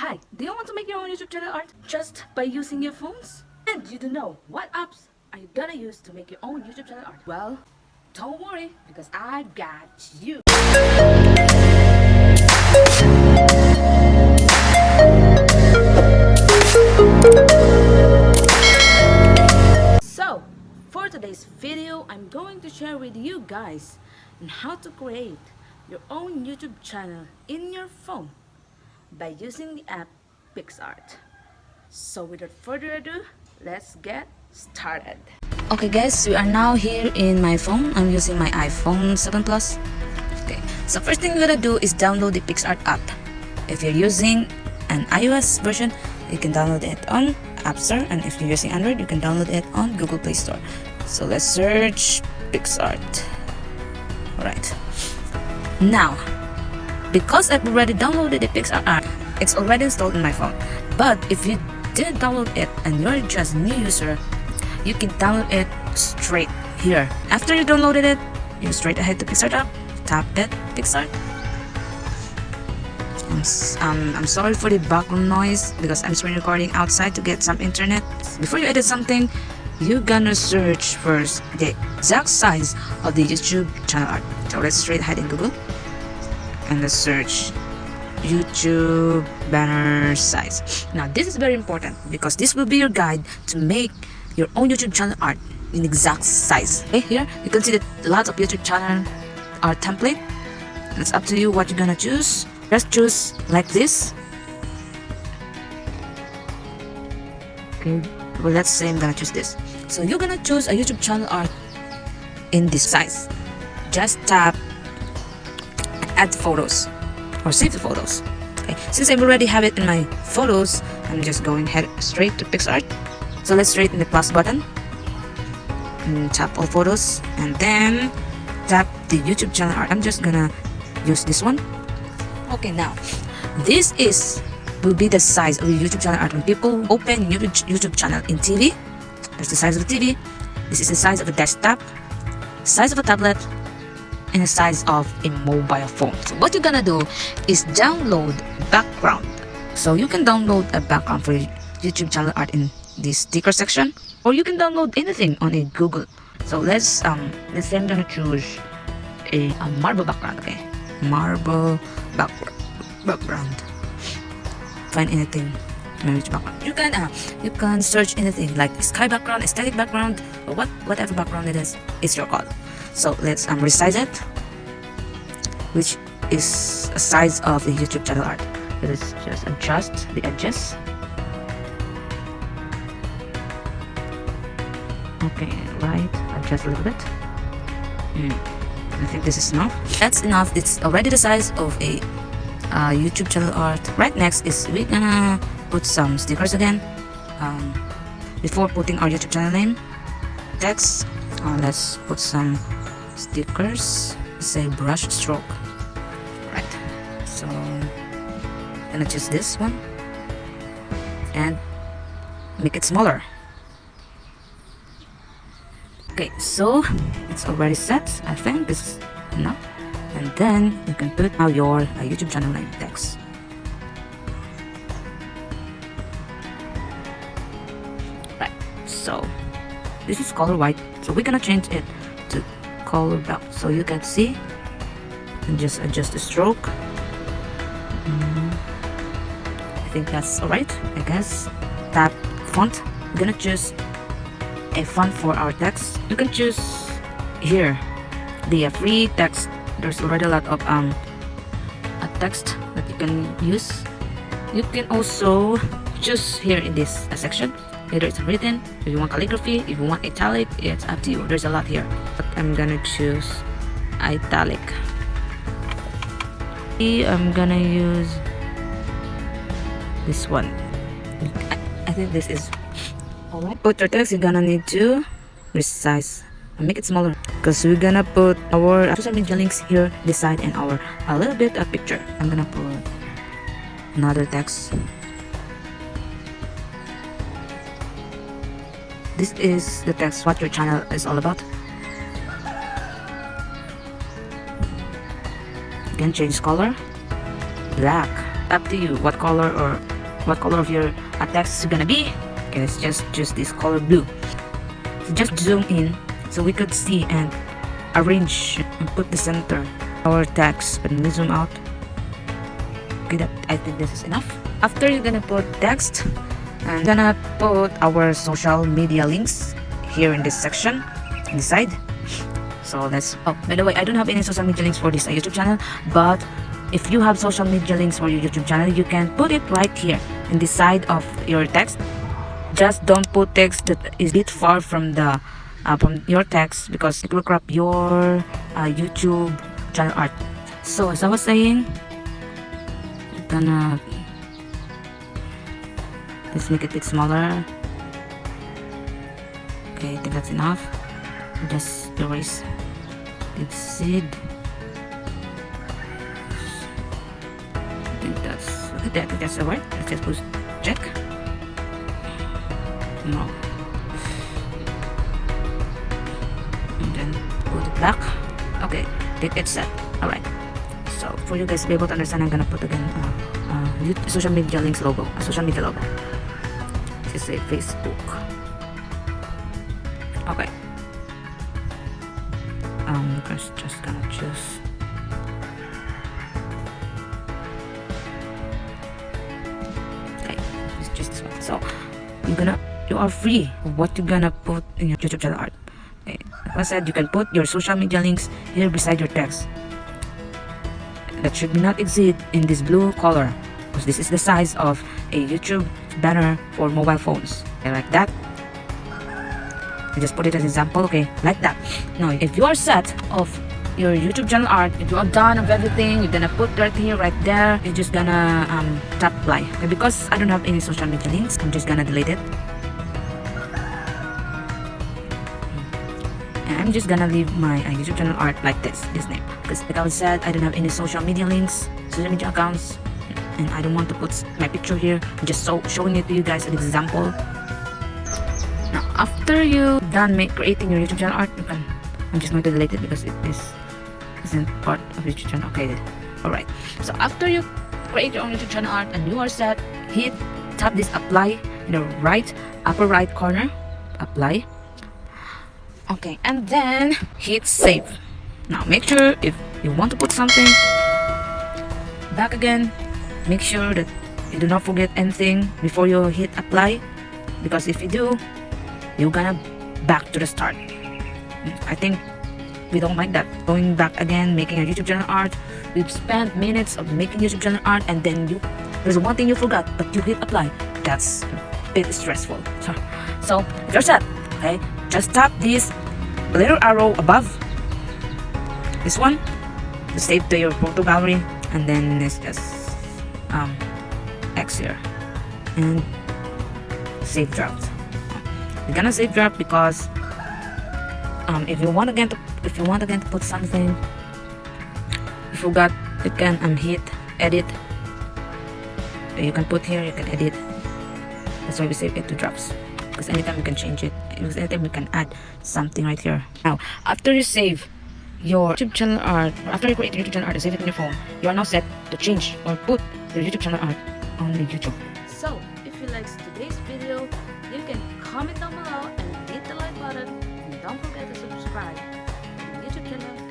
Hi, do you want to make your own YouTube channel art just by using your phones? And you don't know what apps are you gonna use to make your own YouTube channel art? Well, don't worry because I got you. So, for today's video, I'm going to share with you guys on how to create your own YouTube channel in your phone by using the app picsart. So without further ado, let's get started. Okay guys, we are now here in my phone. I'm using my iPhone 7 Plus. Okay, so first thing you're gonna do is download the picsart app. If you're using an iOS version, you can download it on App Store, and if you're using Android, you can download it on Google Play Store. So let's search picsart. Alright, now because I've already downloaded the picsart app, it's already installed in my phone. But if you didn't download it and you're just a new user, you can download it straight here. After you downloaded it, you straight ahead to picsart app, tap it, picsart. I'm sorry for the background noise because I'm screen recording outside to get some internet. Before you edit something, you're gonna search first the exact size of the YouTube channel art. So let's straight ahead in Google and let's search YouTube banner size. Now this is very important because this will be your guide to make your own YouTube channel art in exact size. Okay, here you can see that lots of YouTube channel art template. It's up to you what you're gonna choose. Just choose like this. Okay, well let's say I'm gonna choose this. So you're gonna choose a YouTube channel art in this size. Just tap add photos or save the photos. Okay, since I already have it in my photos, I'm just going head straight to picsart. So let's straight in the plus button and tap all photos and then tap the YouTube channel art. I'm just gonna use this one. Okay, now this will be the size of your YouTube channel art when people open your YouTube channel in TV. That's the size of the TV. This is the size of a desktop, size of a tablet, and the size of a mobile phone. So what you're gonna do is download background. So you can download a background for your YouTube channel art in the sticker section, or you can download anything on a Google. So let's say I'm gonna choose a marble background. Okay, marble background. Find anything. Background. You can search anything like sky background, aesthetic background, or whatever background it is. It's your call. So let's resize it, which is a size of the YouTube channel art. Let's just adjust the edges. Okay, right, adjust a little bit. I think this is enough. That's enough. It's already the size of a YouTube channel art. Right next is we're gonna put some stickers again. Before putting our YouTube channel name, text, let's put some stickers. Say brush stroke. Right. So I'm gonna choose this one and make it smaller. Okay, so it's already set. I think this is enough. And then you can put now your YouTube channel name text. Right. So this is color white. So we're gonna change it to color black so you can see. And just adjust the stroke. I think that's alright. I guess. Tap font. We're gonna choose a font for our text. You can choose here the free text. There's already a lot of a text that you can use. You can also choose here in this section either it's written, if you want calligraphy, if you want italic, it's up to you. There's a lot here, but I'm gonna choose italic. I'm gonna use this one. I think this is alright. Put your text, you're gonna need to resize and make it smaller because we're gonna put our social media links here this side and our a little bit of picture. I'm gonna put another text. This is the text what your channel is all about. You can change color, black, up to you what color or what color of your text is gonna be. Okay, let's just choose this color blue. So just zoom in so we could see and arrange and put the center our text. But we zoom out. Okay, that I think this is enough. After you're gonna put text, and gonna put our social media links here in this section, in the side. So let's. Oh, by the way, I don't have any social media links for this YouTube channel, but if you have social media links for your YouTube channel, you can put it right here in the side of your text. Just don't put text that is a bit far from the from your text, because it will crop your YouTube channel art. So as I was saying, gonna let's make it a bit smaller. Okay, I think that's enough. Just erase the seed. I think that's okay. I think that's alright. Let's just put check. No. And then put it back. Okay, it's set. Alright. So for you guys to be able to understand, I'm gonna put again social media links logo, a social media logo. Just say Facebook. Okay. Just gonna choose. Okay, it's just this one. So you are free of what you're gonna put in your YouTube channel art. Okay. Like I said, you can put your social media links here beside your text. That should not exceed in this blue color, because this is the size of a YouTube banner for mobile phones. Okay, like that. I just put it as an example. Okay, like that. Now, if you are set of your YouTube channel art, if you are done of everything, you're gonna put right here, right there. You're just gonna tap apply. Okay, because I don't have any social media links, I'm just gonna delete it. And I'm just gonna leave my YouTube channel art like this name, because like I said, I don't have any social media links, social media accounts, and I don't want to put my picture here. I'm just showing it to you guys as an example. Now, after you done creating your YouTube channel art, I'm just going to delete it because it isn't part of your YouTube channel. Okay, alright. So after you create your own YouTube channel art and you are set, tap this apply in the upper right corner. Apply. Okay, and then hit save. Now make sure if you want to put something back again, make sure that you do not forget anything before you hit apply, because if you do, you're gonna back to the start. I think we don't like that, going back again, making a YouTube channel art. We've spent minutes of making YouTube channel art, and then there's one thing you forgot, but you hit apply. That's a bit stressful. So if you're set, okay, just tap this little arrow above this one to save to your photo gallery, and then let's just X here and save draft. We're gonna save draft because if you want again to put something you forgot, you can hit edit. You can put here, you can edit. That's why we save it to drafts, because anytime we can change it, because anytime we can add something right here. Now after you save your YouTube channel art, after you create your YouTube channel art and save it in your phone, you are now set to change or put your YouTube channel art on the YouTube. So if you liked today's video, you can comment down below and hit the like button, and don't forget to subscribe to the YouTube channel